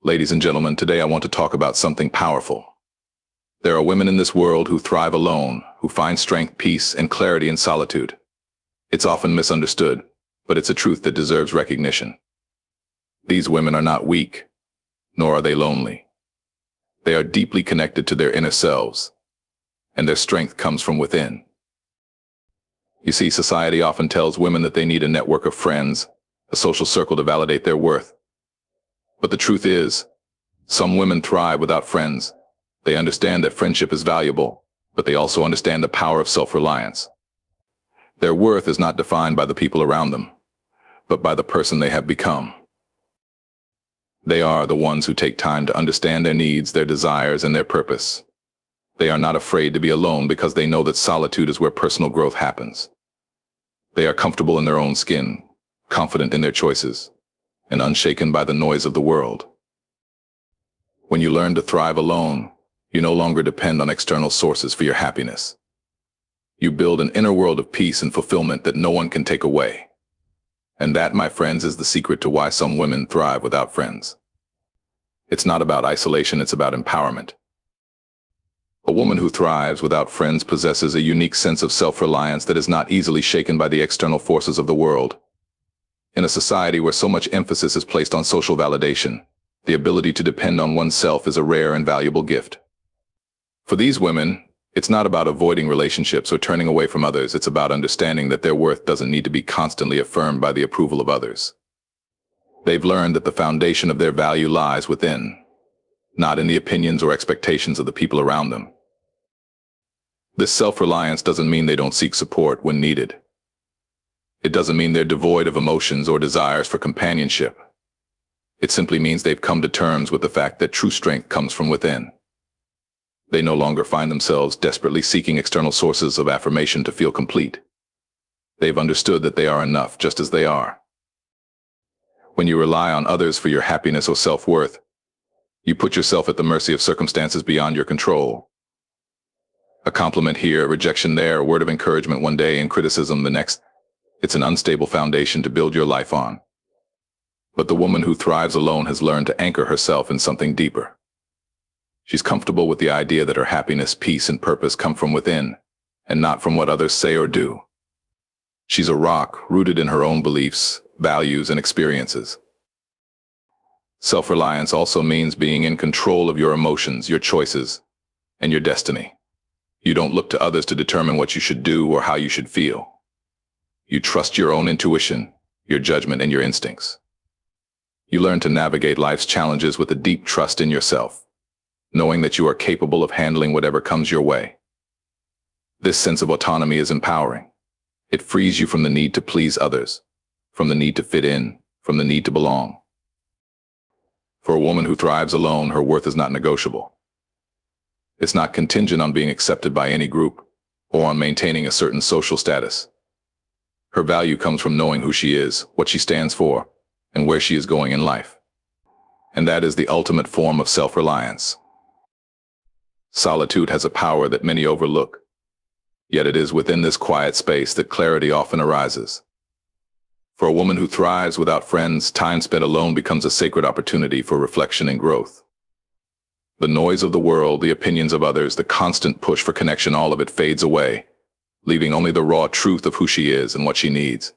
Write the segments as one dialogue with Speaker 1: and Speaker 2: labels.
Speaker 1: Ladies and gentlemen, today I want to talk about something powerful. There are women in this world who thrive alone, who find strength, peace, and clarity in solitude. It's often misunderstood, but it's a truth that deserves recognition. These women are not weak, nor are they lonely. They are deeply connected to their inner selves, and their strength comes from within. You see, society often tells women that they need a network of friends, a social circle to validate their worth. But the truth is, some women thrive without friends. They understand that friendship is valuable, but they also understand the power of self-reliance. Their worth is not defined by the people around them, but by the person they have become. They are the ones who take time to understand their needs, their desires, and their purpose. They are not afraid to be alone because they know that solitude is where personal growth happens. They are comfortable in their own skin, confident in their choices, and unshaken by the noise of the world. When you learn to thrive alone, you no longer depend on external sources for your happiness. You build an inner world of peace and fulfillment that no one can take away. And that, my friends, is the secret to why some women thrive without friends. It's not about isolation, it's about empowerment. A woman who thrives without friends possesses a unique sense of self-reliance that is not easily shaken by the external forces of the world. In a society where so much emphasis is placed on social validation, the ability to depend on oneself is a rare and valuable gift. For these women, it's not about avoiding relationships or turning away from others. It's about understanding that their worth doesn't need to be constantly affirmed by the approval of others. They've learned that the foundation of their value lies within, not in the opinions or expectations of the people around them. This self-reliance doesn't mean they don't seek support when needed. It doesn't mean they're devoid of emotions or desires for companionship. It simply means they've come to terms with the fact that true strength comes from within. They no longer find themselves desperately seeking external sources of affirmation to feel complete. They've understood that they are enough just as they are. When you rely on others for your happiness or self-worth, you put yourself at the mercy of circumstances beyond your control. A compliment here, a rejection there, a word of encouragement one day and criticism the next. It's an unstable foundation to build your life on. But the woman who thrives alone has learned to anchor herself in something deeper. She's comfortable with the idea that her happiness, peace, and purpose come from within, and not from what others say or do. She's a rock rooted in her own beliefs, values, and experiences. Self-reliance also means being in control of your emotions, your choices, and your destiny. You don't look to others to determine what you should do or how you should feel. You trust your own intuition, your judgment, and your instincts. You learn to navigate life's challenges with a deep trust in yourself, knowing that you are capable of handling whatever comes your way. This sense of autonomy is empowering. It frees you from the need to please others, from the need to fit in, from the need to belong. For a woman who thrives alone, her worth is not negotiable. It's not contingent on being accepted by any group or on maintaining a certain social status. Her value comes from knowing who she is, what she stands for, and where she is going in life. And that is the ultimate form of self-reliance. Solitude has a power that many overlook, yet it is within this quiet space that clarity often arises. For a woman who thrives without friends, time spent alone becomes a sacred opportunity for reflection and growth. The noise of the world, the opinions of others, the constant push for connection, all of it fades away, leaving only the raw truth of who she is and what she needs.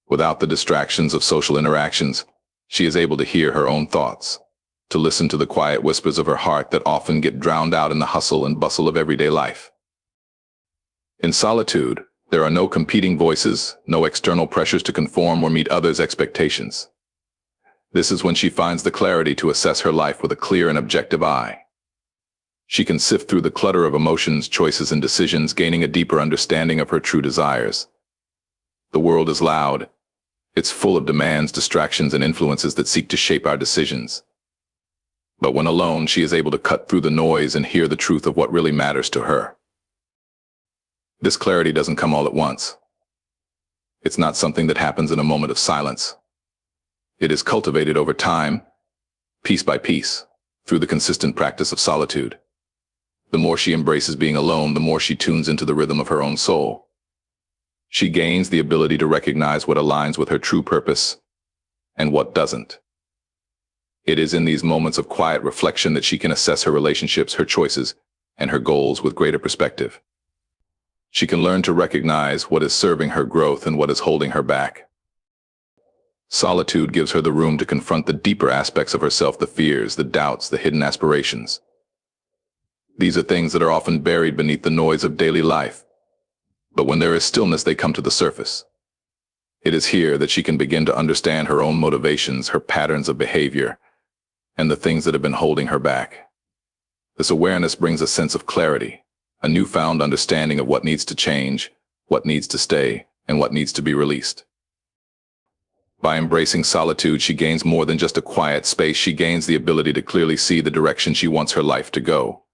Speaker 1: Without the distractions of social interactions, she is able to hear her own thoughts, to listen to the quiet whispers of her heart that often get drowned out in the hustle and bustle of everyday life. In solitude, there are no competing voices, no external pressures to conform or meet others' expectations. This is when she finds the clarity to assess her life with a clear and objective eye. She can sift through the clutter of emotions, choices, and decisions, gaining a deeper understanding of her true desires. The world is loud. It's full of demands, distractions, and influences that seek to shape our decisions. But when alone, she is able to cut through the noise and hear the truth of what really matters to her. This clarity doesn't come all at once. It's not something that happens in a moment of silence. It is cultivated over time, piece by piece, through the consistent practice of solitude. The more she embraces being alone, the more she tunes into the rhythm of her own soul. She gains the ability to recognize what aligns with her true purpose and what doesn't. It is in these moments of quiet reflection that she can assess her relationships, her choices, and her goals with greater perspective. She can learn to recognize what is serving her growth and what is holding her back. Solitude gives her the room to confront the deeper aspects of herself, the fears, the doubts, the hidden aspirations. These are things that are often buried beneath the noise of daily life, but when there is stillness, they come to the surface. It is here that she can begin to understand her own motivations, her patterns of behavior, and the things that have been holding her back. This awareness brings a sense of clarity, a newfound understanding of what needs to change, what needs to stay, and what needs to be released. By embracing solitude, she gains more than just a quiet space. She gains the ability to clearly see the direction she wants her life to go.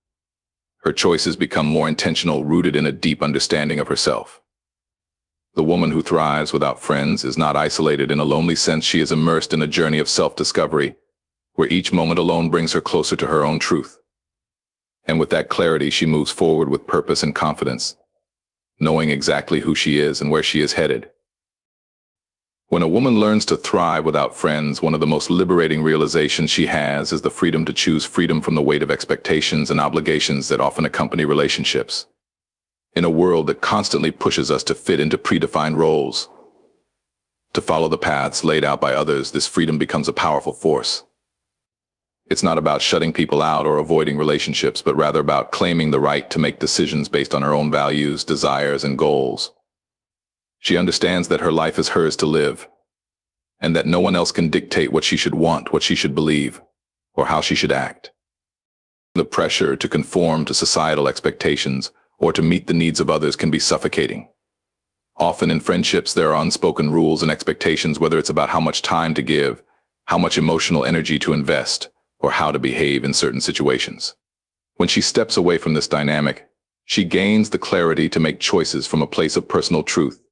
Speaker 1: Her choices become more intentional, rooted in a deep understanding of herself. The woman who thrives without friends is not isolated in a lonely sense. She is immersed in a journey of self-discovery, where each moment alone brings her closer to her own truth. And with that clarity, she moves forward with purpose and confidence, knowing exactly who she is and where she is headed. When a woman learns to thrive without friends, one of the most liberating realizations she has is the freedom to choose, freedom from the weight of expectations and obligations that often accompany relationships. In a world that constantly pushes us to fit into predefined roles, to follow the paths laid out by others, this freedom becomes a powerful force. It's not about shutting people out or avoiding relationships, but rather about claiming the right to make decisions based on her own values, desires, and goals. She understands that her life is hers to live, and that no one else can dictate what she should want, what she should believe, or how she should act. The pressure to conform to societal expectations or to meet the needs of others can be suffocating. Often in friendships, there are unspoken rules and expectations, whether it's about how much time to give, how much emotional energy to invest, or how to behave in certain situations. When she steps away from this dynamic, she gains the clarity to make choices from a place of personal truth,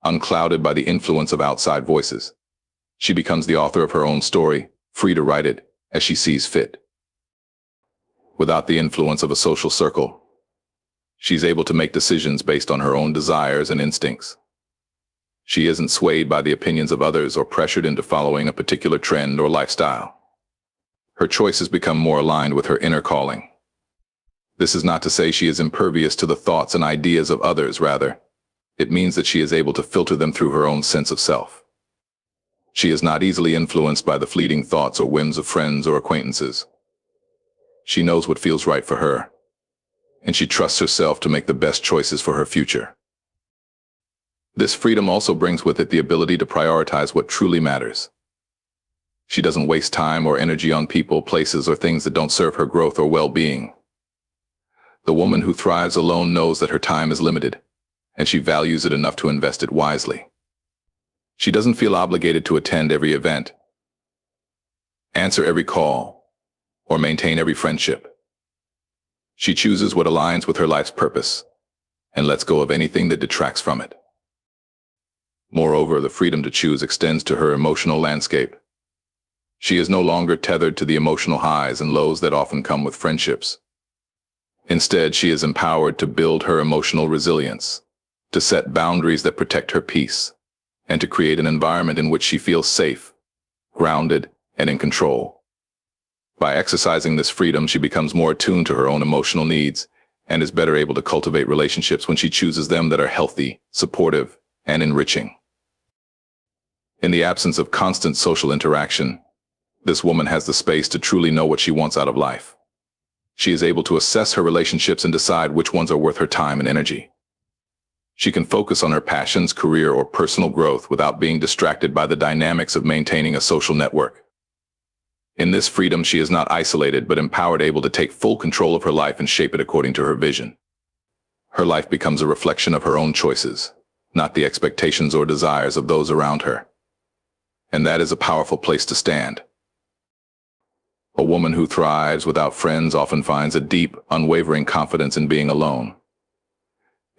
Speaker 1: unclouded by the influence of outside voices. She becomes the author of her own story, free to write it as she sees fit. Without the influence of a social circle, she's able to make decisions based on her own desires and instincts. She isn't swayed by the opinions of others or pressured into following a particular trend or lifestyle. Her choices become more aligned with her inner calling. This is not to say she is impervious to the thoughts and ideas of others, rather, it means that she is able to filter them through her own sense of self. She is not easily influenced by the fleeting thoughts or whims of friends or acquaintances. She knows what feels right for her, and she trusts herself to make the best choices for her future. This freedom also brings with it the ability to prioritize what truly matters. She doesn't waste time or energy on people, places, or things that don't serve her growth or well-being. The woman who thrives alone knows that her time is limited, and she values it enough to invest it wisely. She doesn't feel obligated to attend every event, answer every call, or maintain every friendship. She chooses what aligns with her life's purpose and lets go of anything that detracts from it. Moreover, the freedom to choose extends to her emotional landscape. She is no longer tethered to the emotional highs and lows that often come with friendships. Instead, she is empowered to build her emotional resilience, to set boundaries that protect her peace, and to create an environment in which she feels safe, grounded, and in control. By exercising this freedom, she becomes more attuned to her own emotional needs and is better able to cultivate relationships when she chooses them that are healthy, supportive, and enriching. In the absence of constant social interaction, this woman has the space to truly know what she wants out of life. She is able to assess her relationships and decide which ones are worth her time and energy. She can focus on her passions, career, or personal growth without being distracted by the dynamics of maintaining a social network. In this freedom, she is not isolated, but empowered, able to take full control of her life and shape it according to her vision. Her life becomes a reflection of her own choices, not the expectations or desires of those around her. And that is a powerful place to stand. A woman who thrives without friends often finds a deep, unwavering confidence in being alone.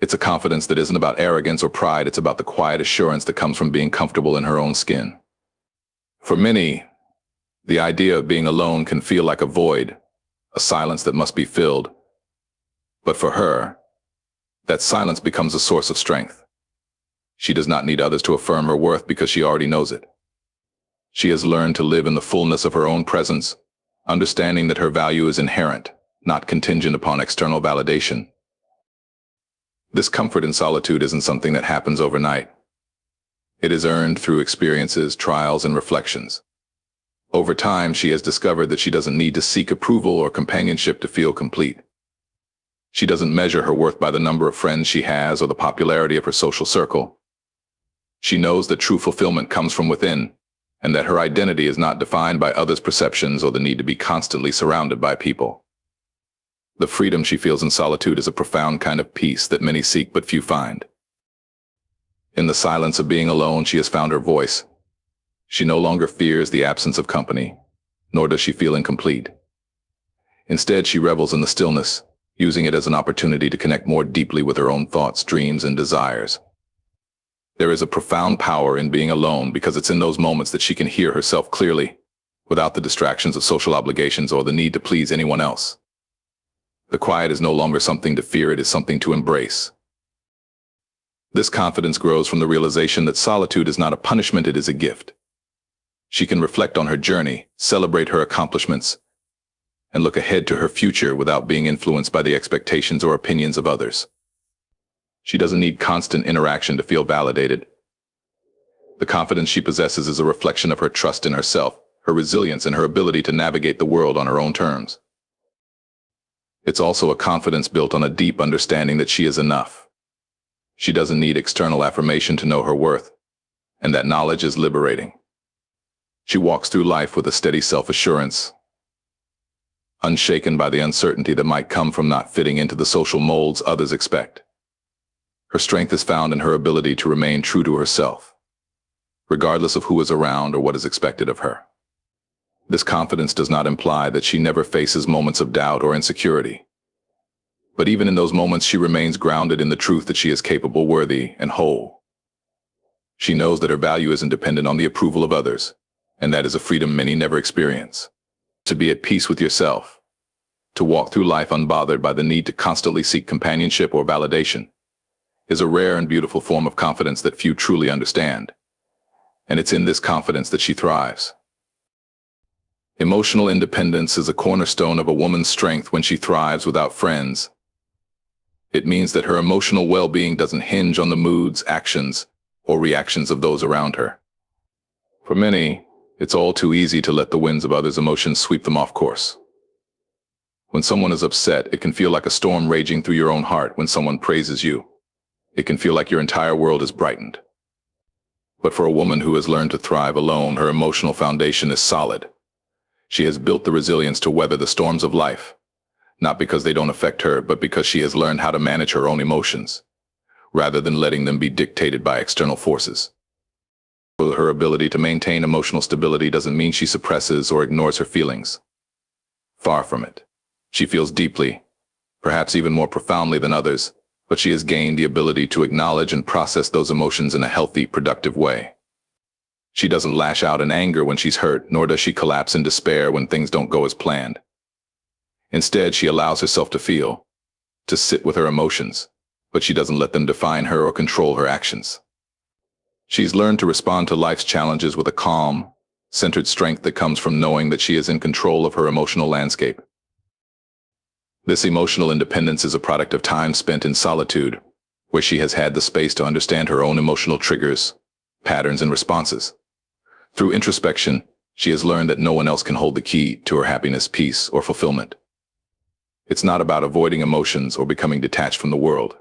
Speaker 1: It's a confidence that isn't about arrogance or pride, it's about the quiet assurance that comes from being comfortable in her own skin. For many, the idea of being alone can feel like a void, a silence that must be filled. But for her, that silence becomes a source of strength. She does not need others to affirm her worth because she already knows it. She has learned to live in the fullness of her own presence, understanding that her value is inherent, not contingent upon external validation. This comfort in solitude isn't something that happens overnight. It is earned through experiences, trials, and reflections. Over time, she has discovered that she doesn't need to seek approval or companionship to feel complete. She doesn't measure her worth by the number of friends she has or the popularity of her social circle. She knows that true fulfillment comes from within, and that her identity is not defined by others' perceptions or the need to be constantly surrounded by people. The freedom she feels in solitude is a profound kind of peace that many seek but few find. In the silence of being alone, she has found her voice. She no longer fears the absence of company, nor does she feel incomplete. Instead, she revels in the stillness, using it as an opportunity to connect more deeply with her own thoughts, dreams, and desires. There is a profound power in being alone because it's in those moments that she can hear herself clearly, without the distractions of social obligations or the need to please anyone else. The quiet is no longer something to fear, it is something to embrace. This confidence grows from the realization that solitude is not a punishment, it is a gift. She can reflect on her journey, celebrate her accomplishments, and look ahead to her future without being influenced by the expectations or opinions of others. She doesn't need constant interaction to feel validated. The confidence she possesses is a reflection of her trust in herself, her resilience, and her ability to navigate the world on her own terms. It's also a confidence built on a deep understanding that she is enough. She doesn't need external affirmation to know her worth, and that knowledge is liberating. She walks through life with a steady self-assurance, unshaken by the uncertainty that might come from not fitting into the social molds others expect. Her strength is found in her ability to remain true to herself, regardless of who is around or what is expected of her. This confidence does not imply that she never faces moments of doubt or insecurity. But even in those moments, she remains grounded in the truth that she is capable, worthy, and whole. She knows that her value isn't dependent on the approval of others, and that is a freedom many never experience. To be at peace with yourself, to walk through life unbothered by the need to constantly seek companionship or validation, is a rare and beautiful form of confidence that few truly understand. And it's in this confidence that she thrives. Emotional independence is a cornerstone of a woman's strength when she thrives without friends. It means that her emotional well-being doesn't hinge on the moods, actions, or reactions of those around her. For many, it's all too easy to let the winds of others' emotions sweep them off course. When someone is upset, it can feel like a storm raging through your own heart. When someone praises you, it can feel like your entire world is brightened. But for a woman who has learned to thrive alone, her emotional foundation is solid. She has built the resilience to weather the storms of life, not because they don't affect her, but because she has learned how to manage her own emotions, rather than letting them be dictated by external forces. Her ability to maintain emotional stability doesn't mean she suppresses or ignores her feelings. Far from it. She feels deeply, perhaps even more profoundly than others, but she has gained the ability to acknowledge and process those emotions in a healthy, productive way. She doesn't lash out in anger when she's hurt, nor does she collapse in despair when things don't go as planned. Instead, she allows herself to feel, to sit with her emotions, but she doesn't let them define her or control her actions. She's learned to respond to life's challenges with a calm, centered strength that comes from knowing that she is in control of her emotional landscape. This emotional independence is a product of time spent in solitude, where she has had the space to understand her own emotional triggers, patterns, and responses. Through introspection, she has learned that no one else can hold the key to her happiness, peace, or fulfillment. It's not about avoiding emotions or becoming detached from the world.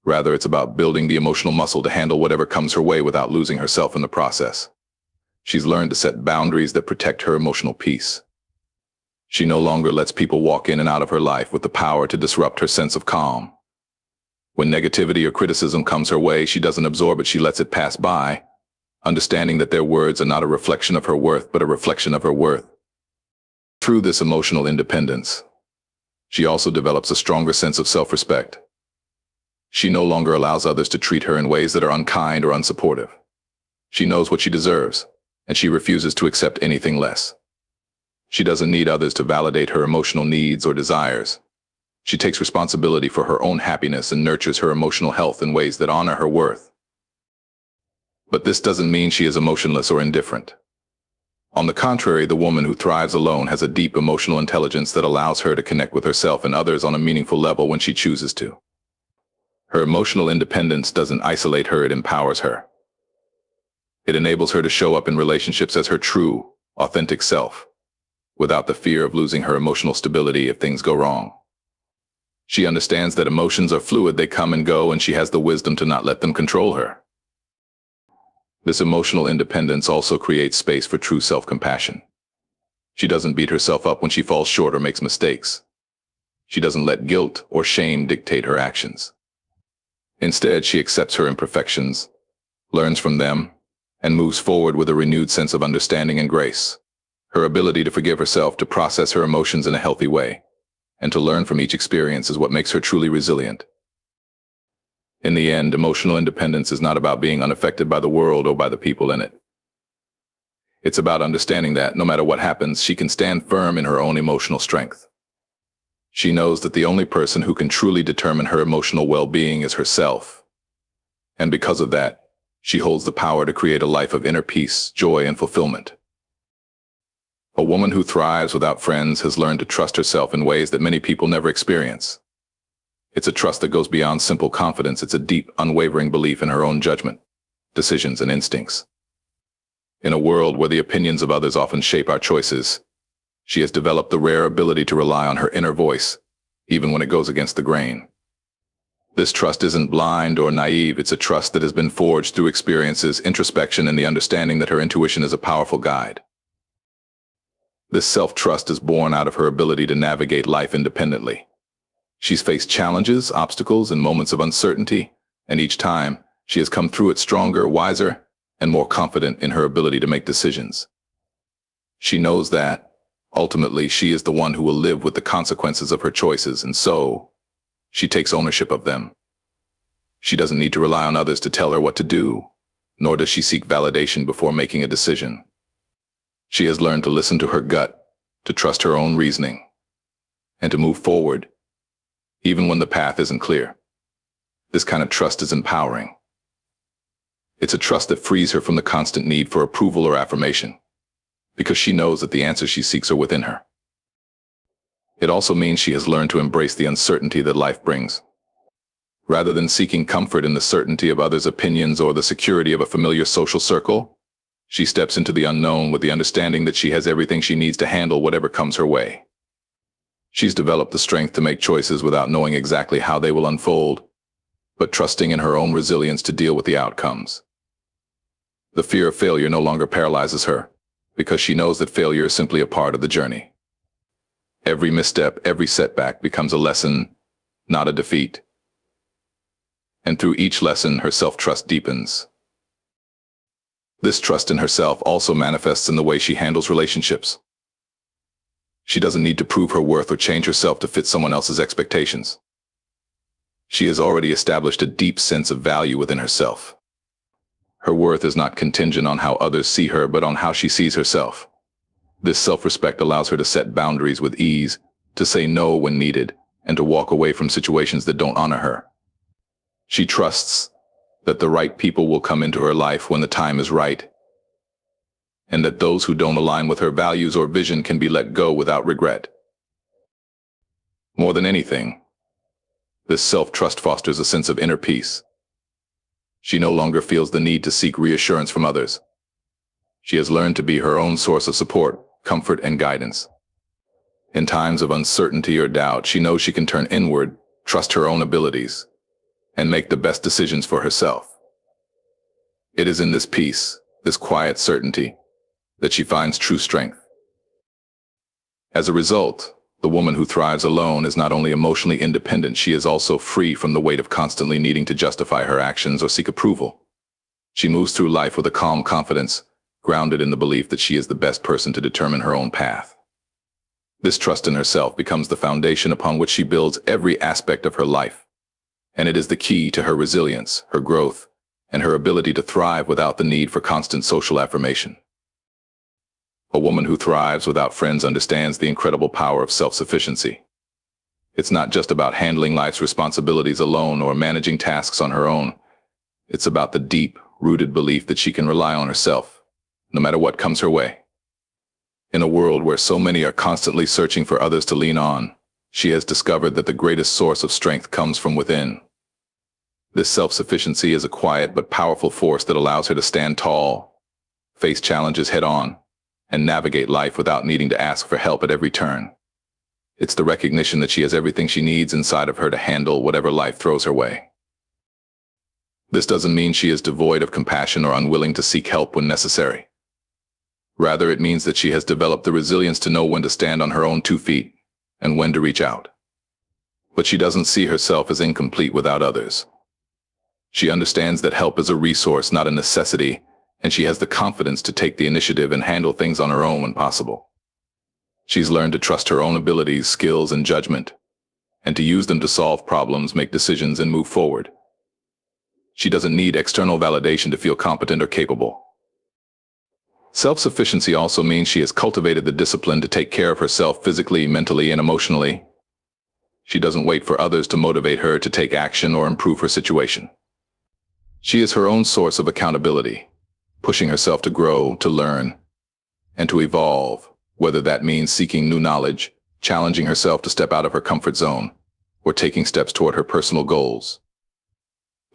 Speaker 1: Rather, it's about building the emotional muscle to handle whatever comes her way without losing herself in the process. She's learned to set boundaries that protect her emotional peace. She no longer lets people walk in and out of her life with the power to disrupt her sense of calm. When negativity or criticism comes her way, she doesn't absorb it, she lets it pass by, understanding that their words are not a reflection of her worth, but a reflection of her worth. Through this emotional independence, she also develops a stronger sense of self-respect. She no longer allows others to treat her in ways that are unkind or unsupportive. She knows what she deserves, and she refuses to accept anything less. She doesn't need others to validate her emotional needs or desires. She takes responsibility for her own happiness and nurtures her emotional health in ways that honor her worth. But this doesn't mean she is emotionless or indifferent. On the contrary, the woman who thrives alone has a deep emotional intelligence that allows her to connect with herself and others on a meaningful level when she chooses to. Her emotional independence doesn't isolate her, it empowers her. It enables her to show up in relationships as her true, authentic self, without the fear of losing her emotional stability if things go wrong. She understands that emotions are fluid, they come and go, and she has the wisdom to not let them control her. This emotional independence also creates space for true self-compassion. She doesn't beat herself up when she falls short or makes mistakes. She doesn't let guilt or shame dictate her actions. Instead, she accepts her imperfections, learns from them, and moves forward with a renewed sense of understanding and grace. Her ability to forgive herself, to process her emotions in a healthy way, and to learn from each experience is what makes her truly resilient. In the end, emotional independence is not about being unaffected by the world or by the people in it. It's about understanding that, no matter what happens, she can stand firm in her own emotional strength. She knows that the only person who can truly determine her emotional well-being is herself. And because of that, she holds the power to create a life of inner peace, joy, and fulfillment. A woman who thrives without friends has learned to trust herself in ways that many people never experience. It's a trust that goes beyond simple confidence. It's a deep, unwavering belief in her own judgment, decisions, and instincts. In a world where the opinions of others often shape our choices, she has developed the rare ability to rely on her inner voice, even when it goes against the grain. This trust isn't blind or naive. It's a trust that has been forged through experiences, introspection, and the understanding that her intuition is a powerful guide. This self-trust is born out of her ability to navigate life independently. She's faced challenges, obstacles, and moments of uncertainty, and each time, she has come through it stronger, wiser, and more confident in her ability to make decisions. She knows that, ultimately, she is the one who will live with the consequences of her choices, and so, she takes ownership of them. She doesn't need to rely on others to tell her what to do, nor does she seek validation before making a decision. She has learned to listen to her gut, to trust her own reasoning, and to move forward, even when the path isn't clear. This kind of trust is empowering. It's a trust that frees her from the constant need for approval or affirmation, because she knows that the answers she seeks are within her. It also means she has learned to embrace the uncertainty that life brings. Rather than seeking comfort in the certainty of others' opinions or the security of a familiar social circle, she steps into the unknown with the understanding that she has everything she needs to handle whatever comes her way. She's developed the strength to make choices without knowing exactly how they will unfold, but trusting in her own resilience to deal with the outcomes. The fear of failure no longer paralyzes her, because she knows that failure is simply a part of the journey. Every misstep, every setback becomes a lesson, not a defeat. And through each lesson, her self-trust deepens. This trust in herself also manifests in the way she handles relationships. She doesn't need to prove her worth or change herself to fit someone else's expectations. She has already established a deep sense of value within herself. Her worth is not contingent on how others see her, but on how she sees herself. This self-respect allows her to set boundaries with ease, to say no when needed, and to walk away from situations that don't honor her. She trusts that the right people will come into her life when the time is right, and that those who don't align with her values or vision can be let go without regret. More than anything, this self-trust fosters a sense of inner peace. She no longer feels the need to seek reassurance from others. She has learned to be her own source of support, comfort, and guidance. In times of uncertainty or doubt, she knows she can turn inward, trust her own abilities, and make the best decisions for herself. It is in this peace, this quiet certainty, that she finds true strength. As a result, the woman who thrives alone is not only emotionally independent, she is also free from the weight of constantly needing to justify her actions or seek approval. She moves through life with a calm confidence, grounded in the belief that she is the best person to determine her own path. This trust in herself becomes the foundation upon which she builds every aspect of her life, and it is the key to her resilience, her growth, and her ability to thrive without the need for constant social affirmation. A woman who thrives without friends understands the incredible power of self-sufficiency. It's not just about handling life's responsibilities alone or managing tasks on her own. It's about the deep-rooted belief that she can rely on herself, no matter what comes her way. In a world where so many are constantly searching for others to lean on, she has discovered that the greatest source of strength comes from within. This self-sufficiency is a quiet but powerful force that allows her to stand tall, face challenges head-on, and navigate life without needing to ask for help at every turn. It's the recognition that she has everything she needs inside of her to handle whatever life throws her way. This doesn't mean she is devoid of compassion or unwilling to seek help when necessary. Rather, it means that she has developed the resilience to know when to stand on her own 2 feet and when to reach out. But she doesn't see herself as incomplete without others. She understands that help is a resource, not a necessity, and she has the confidence to take the initiative and handle things on her own when possible. She's learned to trust her own abilities, skills, and judgment, and to use them to solve problems, make decisions, and move forward. She doesn't need external validation to feel competent or capable. Self-sufficiency also means she has cultivated the discipline to take care of herself physically, mentally, and emotionally. She doesn't wait for others to motivate her to take action or improve her situation. She is her own source of accountability, pushing herself to grow, to learn, and to evolve, whether that means seeking new knowledge, challenging herself to step out of her comfort zone, or taking steps toward her personal goals.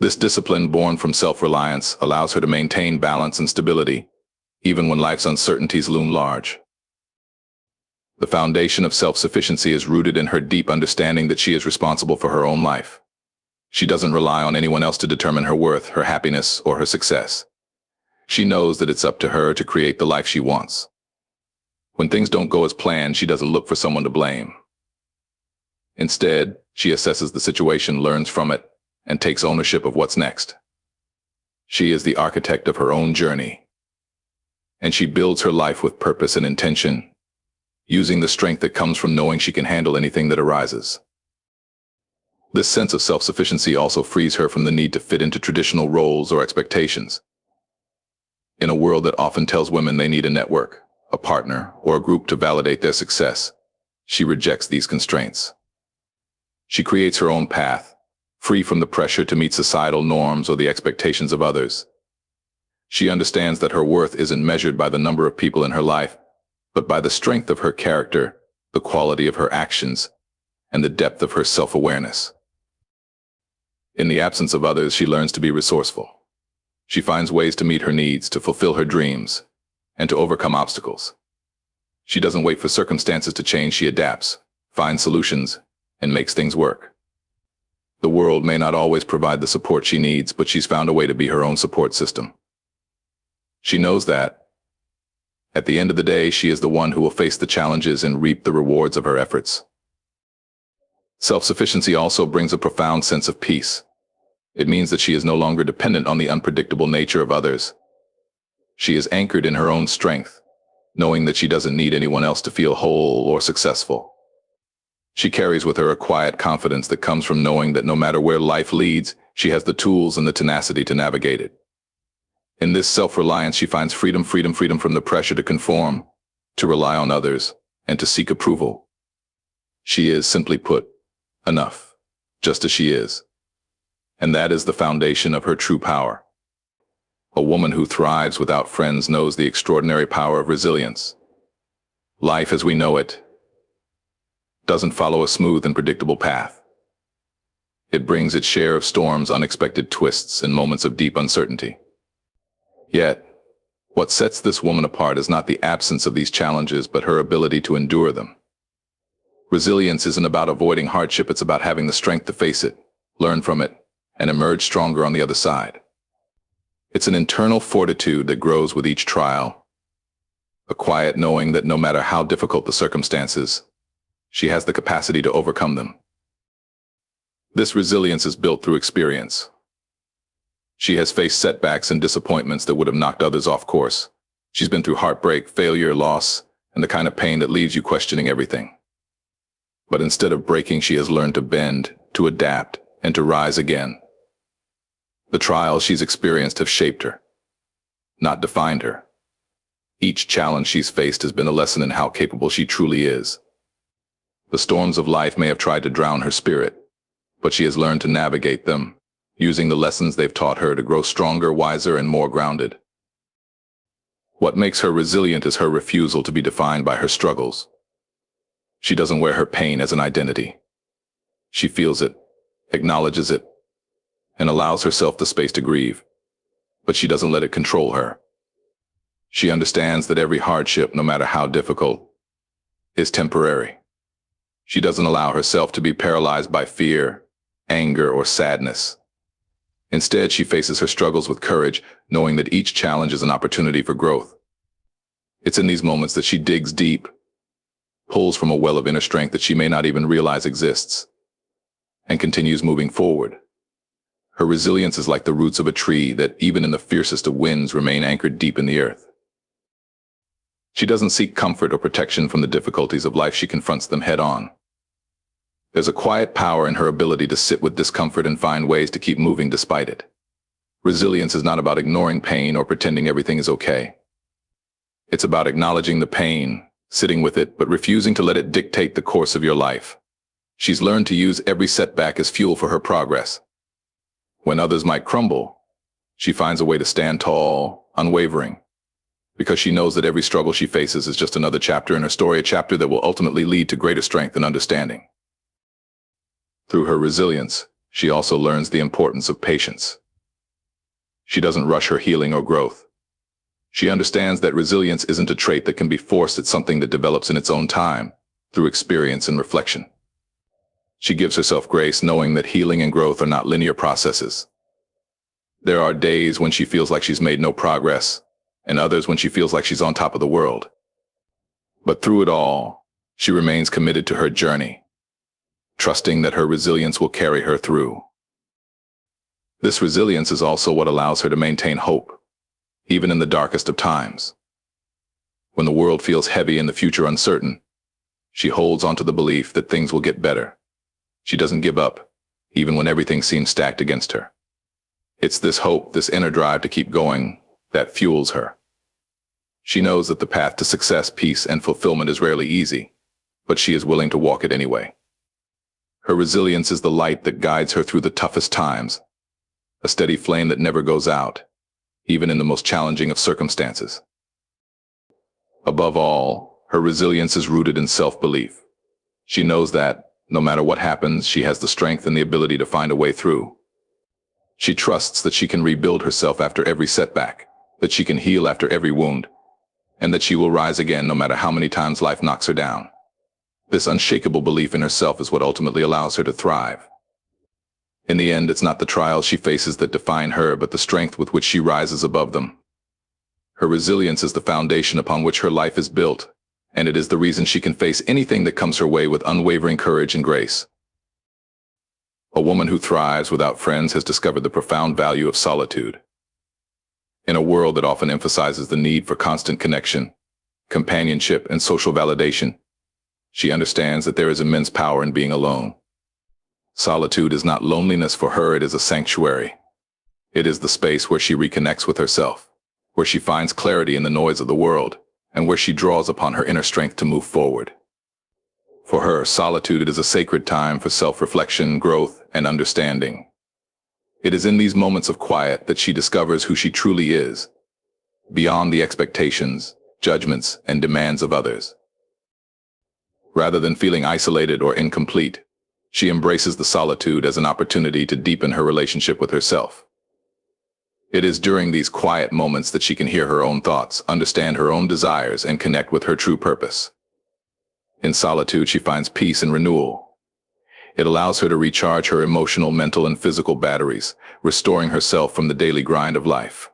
Speaker 1: This discipline, born from self-reliance, allows her to maintain balance and stability, even when life's uncertainties loom large. The foundation of self-sufficiency is rooted in her deep understanding that she is responsible for her own life. She doesn't rely on anyone else to determine her worth, her happiness, or her success. She knows that it's up to her to create the life she wants. When things don't go as planned, she doesn't look for someone to blame. Instead, she assesses the situation, learns from it, and takes ownership of what's next. She is the architect of her own journey, and she builds her life with purpose and intention, using the strength that comes from knowing she can handle anything that arises. This sense of self-sufficiency also frees her from the need to fit into traditional roles or expectations. In a world that often tells women they need a network, a partner, or a group to validate their success, she rejects these constraints. She creates her own path, free from the pressure to meet societal norms or the expectations of others. She understands that her worth isn't measured by the number of people in her life, but by the strength of her character, the quality of her actions, and the depth of her self-awareness. In the absence of others, she learns to be resourceful. She finds ways to meet her needs, to fulfill her dreams, and to overcome obstacles. She doesn't wait for circumstances to change. She adapts, finds solutions, and makes things work. The world may not always provide the support she needs, but she's found a way to be her own support system. She knows that, at the end of the day, she is the one who will face the challenges and reap the rewards of her efforts. Self-sufficiency also brings a profound sense of peace. It means that she is no longer dependent on the unpredictable nature of others. She is anchored in her own strength, knowing that she doesn't need anyone else to feel whole or successful. She carries with her a quiet confidence that comes from knowing that no matter where life leads, she has the tools and the tenacity to navigate it. In this self-reliance, she finds freedom from the pressure to conform, to rely on others, and to seek approval. She is, simply put, enough, just as she is. And that is the foundation of her true power. A woman who thrives without friends knows the extraordinary power of resilience. Life as we know it doesn't follow a smooth and predictable path. It brings its share of storms, unexpected twists, and moments of deep uncertainty. Yet, what sets this woman apart is not the absence of these challenges, but her ability to endure them. Resilience isn't about avoiding hardship, it's about having the strength to face it, learn from it, and emerge stronger on the other side. It's an internal fortitude that grows with each trial, a quiet knowing that no matter how difficult the circumstances, she has the capacity to overcome them. This resilience is built through experience. She has faced setbacks and disappointments that would have knocked others off course. She's been through heartbreak, failure, loss, and the kind of pain that leaves you questioning everything. But instead of breaking, she has learned to bend, to adapt, and to rise again. The trials she's experienced have shaped her, not defined her. Each challenge she's faced has been a lesson in how capable she truly is. The storms of life may have tried to drown her spirit, but she has learned to navigate them, using the lessons they've taught her to grow stronger, wiser, and more grounded. What makes her resilient is her refusal to be defined by her struggles. She doesn't wear her pain as an identity. She feels it, acknowledges it, and allows herself the space to grieve. But she doesn't let it control her. She understands that every hardship, no matter how difficult, is temporary. She doesn't allow herself to be paralyzed by fear, anger, or sadness. Instead, she faces her struggles with courage, knowing that each challenge is an opportunity for growth. It's in these moments that she digs deep, pulls from a well of inner strength that she may not even realize exists, and continues moving forward. Her resilience is like the roots of a tree that, even in the fiercest of winds, remain anchored deep in the earth. She doesn't seek comfort or protection from the difficulties of life. She confronts them head-on. There's a quiet power in her ability to sit with discomfort and find ways to keep moving despite it. Resilience is not about ignoring pain or pretending everything is okay. It's about acknowledging the pain, sitting with it, but refusing to let it dictate the course of your life. She's learned to use every setback as fuel for her progress. When others might crumble, she finds a way to stand tall, unwavering, because she knows that every struggle she faces is just another chapter in her story, a chapter that will ultimately lead to greater strength and understanding. Through her resilience, she also learns the importance of patience. She doesn't rush her healing or growth. She understands that resilience isn't a trait that can be forced, it's something that develops in its own time, through experience and reflection. She gives herself grace, knowing that healing and growth are not linear processes. There are days when she feels like she's made no progress, and others when she feels like she's on top of the world. But through it all, she remains committed to her journey, trusting that her resilience will carry her through. This resilience is also what allows her to maintain hope, even in the darkest of times. When the world feels heavy and the future uncertain, she holds onto the belief that things will get better. She doesn't give up, even when everything seems stacked against her. It's this hope, this inner drive to keep going, that fuels her. She knows that the path to success, peace, and fulfillment is rarely easy, but she is willing to walk it anyway. Her resilience is the light that guides her through the toughest times, a steady flame that never goes out, even in the most challenging of circumstances. Above all, her resilience is rooted in self-belief. She knows that, no matter what happens, she has the strength and the ability to find a way through. She trusts that she can rebuild herself after every setback, that she can heal after every wound, and that she will rise again no matter how many times life knocks her down. This unshakable belief in herself is what ultimately allows her to thrive. In the end, it's not the trials she faces that define her, but the strength with which she rises above them. Her resilience is the foundation upon which her life is built, and it is the reason she can face anything that comes her way with unwavering courage and grace. A woman who thrives without friends has discovered the profound value of solitude. In a world that often emphasizes the need for constant connection, companionship, and social validation, she understands that there is immense power in being alone. Solitude is not loneliness for her, it is a sanctuary. It is the space where she reconnects with herself, where she finds clarity in the noise of the world, and where she draws upon her inner strength to move forward. For her, solitude is a sacred time for self-reflection, growth, and understanding. It is in these moments of quiet that she discovers who she truly is, beyond the expectations, judgments, and demands of others. Rather than feeling isolated or incomplete, she embraces the solitude as an opportunity to deepen her relationship with herself. It is during these quiet moments that she can hear her own thoughts, understand her own desires, and connect with her true purpose. In solitude, she finds peace and renewal. It allows her to recharge her emotional, mental, and physical batteries, restoring herself from the daily grind of life.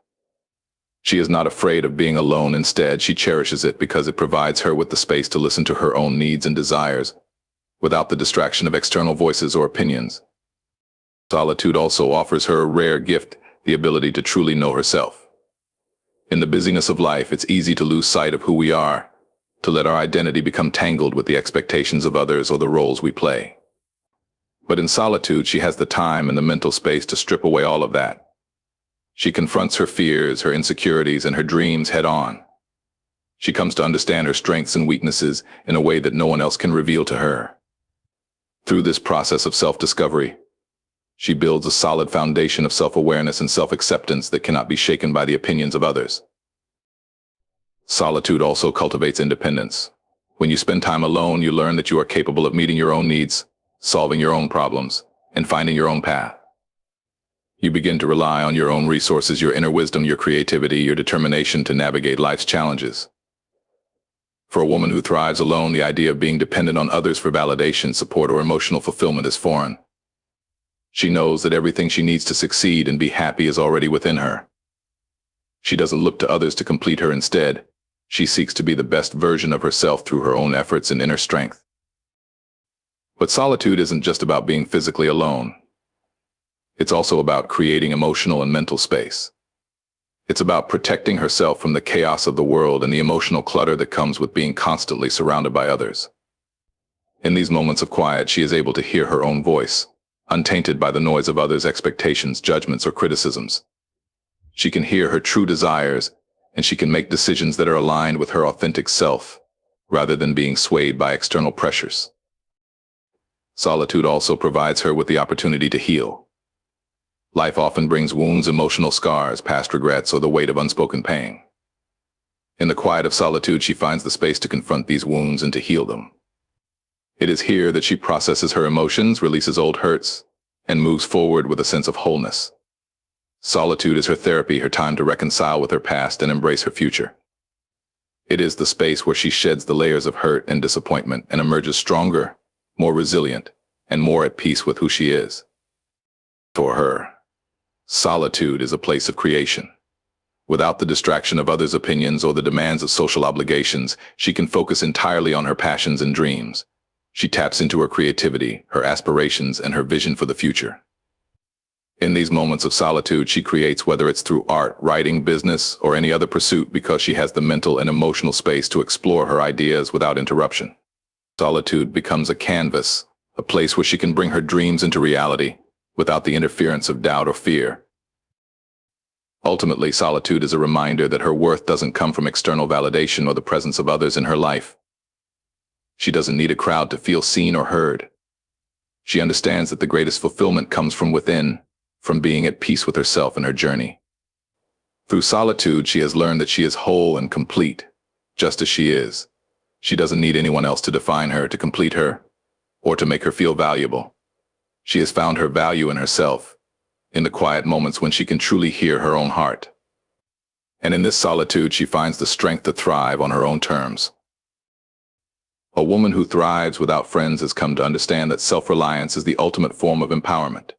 Speaker 1: She is not afraid of being alone. Instead, she cherishes it because it provides her with the space to listen to her own needs and desires, without the distraction of external voices or opinions. Solitude also offers her a rare gift, the ability to truly know herself. In the busyness of life, it's easy to lose sight of who we are, to let our identity become tangled with the expectations of others or the roles we play. But in solitude, she has the time and the mental space to strip away all of that. She confronts her fears, her insecurities, and her dreams head-on. She comes to understand her strengths and weaknesses in a way that no one else can reveal to her. Through this process of self-discovery, she builds a solid foundation of self-awareness and self-acceptance that cannot be shaken by the opinions of others. Solitude also cultivates independence. When you spend time alone, you learn that you are capable of meeting your own needs, solving your own problems, and finding your own path. You begin to rely on your own resources, your inner wisdom, your creativity, your determination to navigate life's challenges. For a woman who thrives alone, the idea of being dependent on others for validation, support, or emotional fulfillment is foreign. She knows that everything she needs to succeed and be happy is already within her. She doesn't look to others to complete her. Instead, she seeks to be the best version of herself through her own efforts and inner strength. But solitude isn't just about being physically alone. It's also about creating emotional and mental space. It's about protecting herself from the chaos of the world and the emotional clutter that comes with being constantly surrounded by others. In these moments of quiet, she is able to hear her own voice, untainted by the noise of others' expectations, judgments, or criticisms. She can hear her true desires, and she can make decisions that are aligned with her authentic self, rather than being swayed by external pressures. Solitude also provides her with the opportunity to heal. Life often brings wounds, emotional scars, past regrets, or the weight of unspoken pain. In the quiet of solitude, she finds the space to confront these wounds and to heal them. It is here that she processes her emotions, releases old hurts, and moves forward with a sense of wholeness. Solitude is her therapy, her time to reconcile with her past and embrace her future. It is the space where she sheds the layers of hurt and disappointment and emerges stronger, more resilient, and more at peace with who she is. For her, solitude is a place of creation. Without the distraction of others' opinions or the demands of social obligations, she can focus entirely on her passions and dreams. She taps into her creativity, her aspirations, and her vision for the future. In these moments of solitude, she creates, whether it's through art, writing, business, or any other pursuit, because she has the mental and emotional space to explore her ideas without interruption. Solitude becomes a canvas, a place where she can bring her dreams into reality, without the interference of doubt or fear. Ultimately, solitude is a reminder that her worth doesn't come from external validation or the presence of others in her life. She doesn't need a crowd to feel seen or heard. She understands that the greatest fulfillment comes from within, from being at peace with herself and her journey. Through solitude, she has learned that she is whole and complete, just as she is. She doesn't need anyone else to define her, to complete her, or to make her feel valuable. She has found her value in herself, in the quiet moments when she can truly hear her own heart. And in this solitude, she finds the strength to thrive on her own terms. A woman who thrives without friends has come to understand that self-reliance is the ultimate form of empowerment.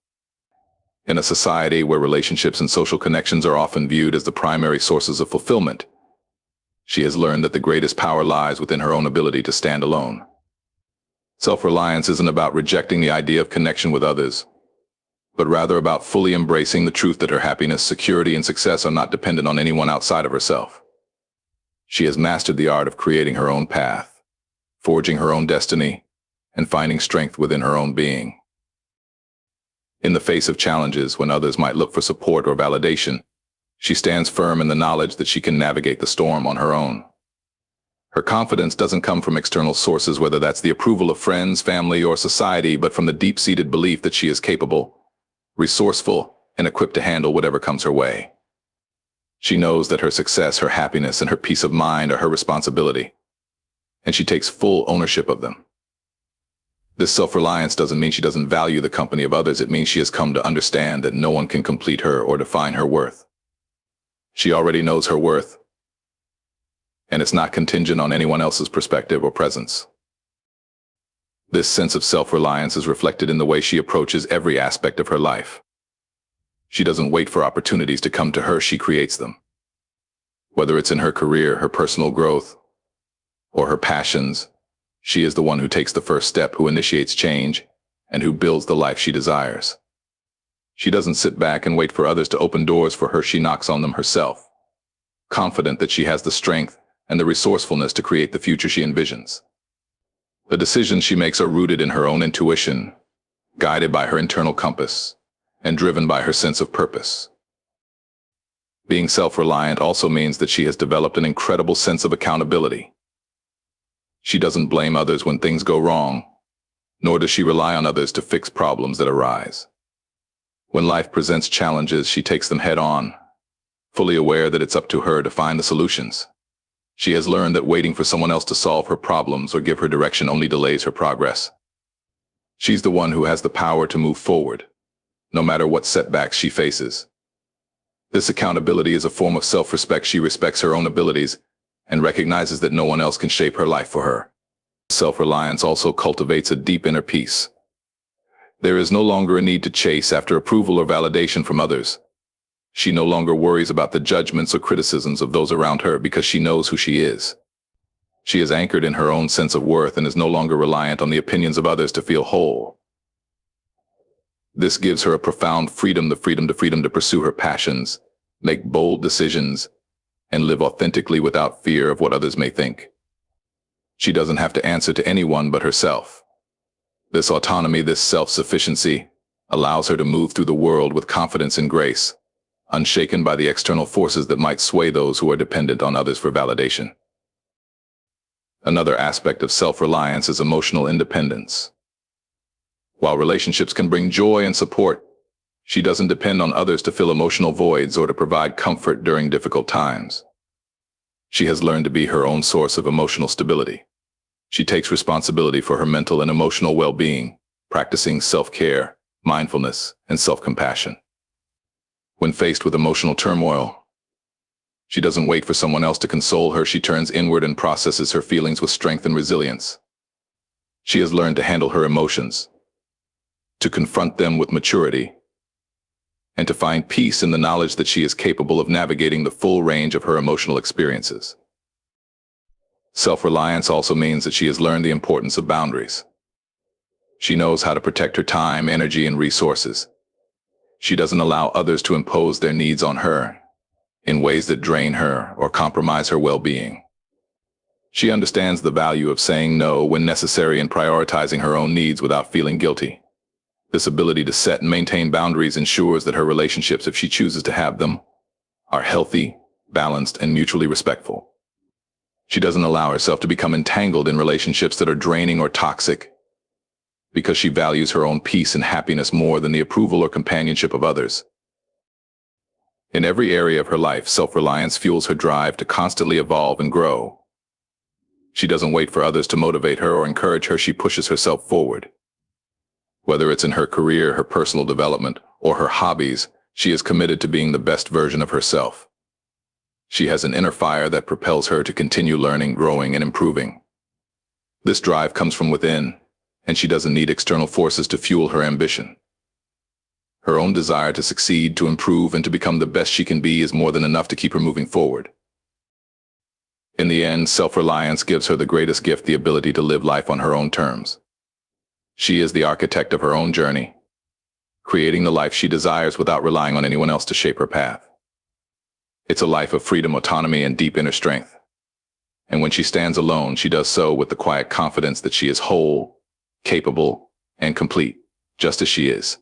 Speaker 1: In a society where relationships and social connections are often viewed as the primary sources of fulfillment, she has learned that the greatest power lies within her own ability to stand alone. Self-reliance isn't about rejecting the idea of connection with others, but rather about fully embracing the truth that her happiness, security, and success are not dependent on anyone outside of herself. She has mastered the art of creating her own path, forging her own destiny, and finding strength within her own being. In the face of challenges, when others might look for support or validation, she stands firm in the knowledge that she can navigate the storm on her own. Her confidence doesn't come from external sources, whether that's the approval of friends, family, or society, but from the deep-seated belief that she is capable, resourceful, and equipped to handle whatever comes her way. She knows that her success, her happiness, and her peace of mind are her responsibility, and she takes full ownership of them. This self-reliance doesn't mean she doesn't value the company of others. It means she has come to understand that no one can complete her or define her worth. She already knows her worth, and it's not contingent on anyone else's perspective or presence. This sense of self-reliance is reflected in the way she approaches every aspect of her life. She doesn't wait for opportunities to come to her, she creates them. Whether it's in her career, her personal growth, or her passions, she is the one who takes the first step, who initiates change, and who builds the life she desires. She doesn't sit back and wait for others to open doors for her, she knocks on them herself, confident that she has the strength and the resourcefulness to create the future she envisions. The decisions she makes are rooted in her own intuition, guided by her internal compass, and driven by her sense of purpose. Being self-reliant also means that she has developed an incredible sense of accountability. She doesn't blame others when things go wrong, nor does she rely on others to fix problems that arise. When life presents challenges, she takes them head on, fully aware that it's up to her to find the solutions. She has learned that waiting for someone else to solve her problems or give her direction only delays her progress. She's the one who has the power to move forward, no matter what setbacks she faces. This accountability is a form of self-respect. She respects her own abilities and recognizes that no one else can shape her life for her. Self-reliance also cultivates a deep inner peace. There is no longer a need to chase after approval or validation from others. She no longer worries about the judgments or criticisms of those around her because she knows who she is. She is anchored in her own sense of worth and is no longer reliant on the opinions of others to feel whole. This gives her a profound freedom, the freedom to pursue her passions, make bold decisions, and live authentically without fear of what others may think. She doesn't have to answer to anyone but herself. This autonomy, this self-sufficiency, allows her to move through the world with confidence and grace, unshaken by the external forces that might sway those who are dependent on others for validation. Another aspect of self-reliance is emotional independence. While relationships can bring joy and support, she doesn't depend on others to fill emotional voids or to provide comfort during difficult times. She has learned to be her own source of emotional stability. She takes responsibility for her mental and emotional well-being, practicing self-care, mindfulness, and self-compassion. When faced with emotional turmoil, she doesn't wait for someone else to console her. She turns inward and processes her feelings with strength and resilience. She has learned to handle her emotions, to confront them with maturity, and to find peace in the knowledge that she is capable of navigating the full range of her emotional experiences. Self-reliance also means that she has learned the importance of boundaries. She knows how to protect her time, energy, and resources. She doesn't allow others to impose their needs on her in ways that drain her or compromise her well-being. She understands the value of saying no when necessary and prioritizing her own needs without feeling guilty. This ability to set and maintain boundaries ensures that her relationships, if she chooses to have them, are healthy, balanced, and mutually respectful. She doesn't allow herself to become entangled in relationships that are draining or toxic because she values her own peace and happiness more than the approval or companionship of others. In every area of her life, self-reliance fuels her drive to constantly evolve and grow. She doesn't wait for others to motivate her or encourage her. She pushes herself forward. Whether it's in her career, her personal development, or her hobbies, she is committed to being the best version of herself. She has an inner fire that propels her to continue learning, growing, and improving. This drive comes from within, and she doesn't need external forces to fuel her ambition. Her own desire to succeed, to improve, and to become the best she can be is more than enough to keep her moving forward. In the end, self-reliance gives her the greatest gift, the ability to live life on her own terms. She is the architect of her own journey, creating the life she desires without relying on anyone else to shape her path. It's a life of freedom, autonomy, and deep inner strength. And when she stands alone, she does so with the quiet confidence that she is whole, capable, and complete, just as she is.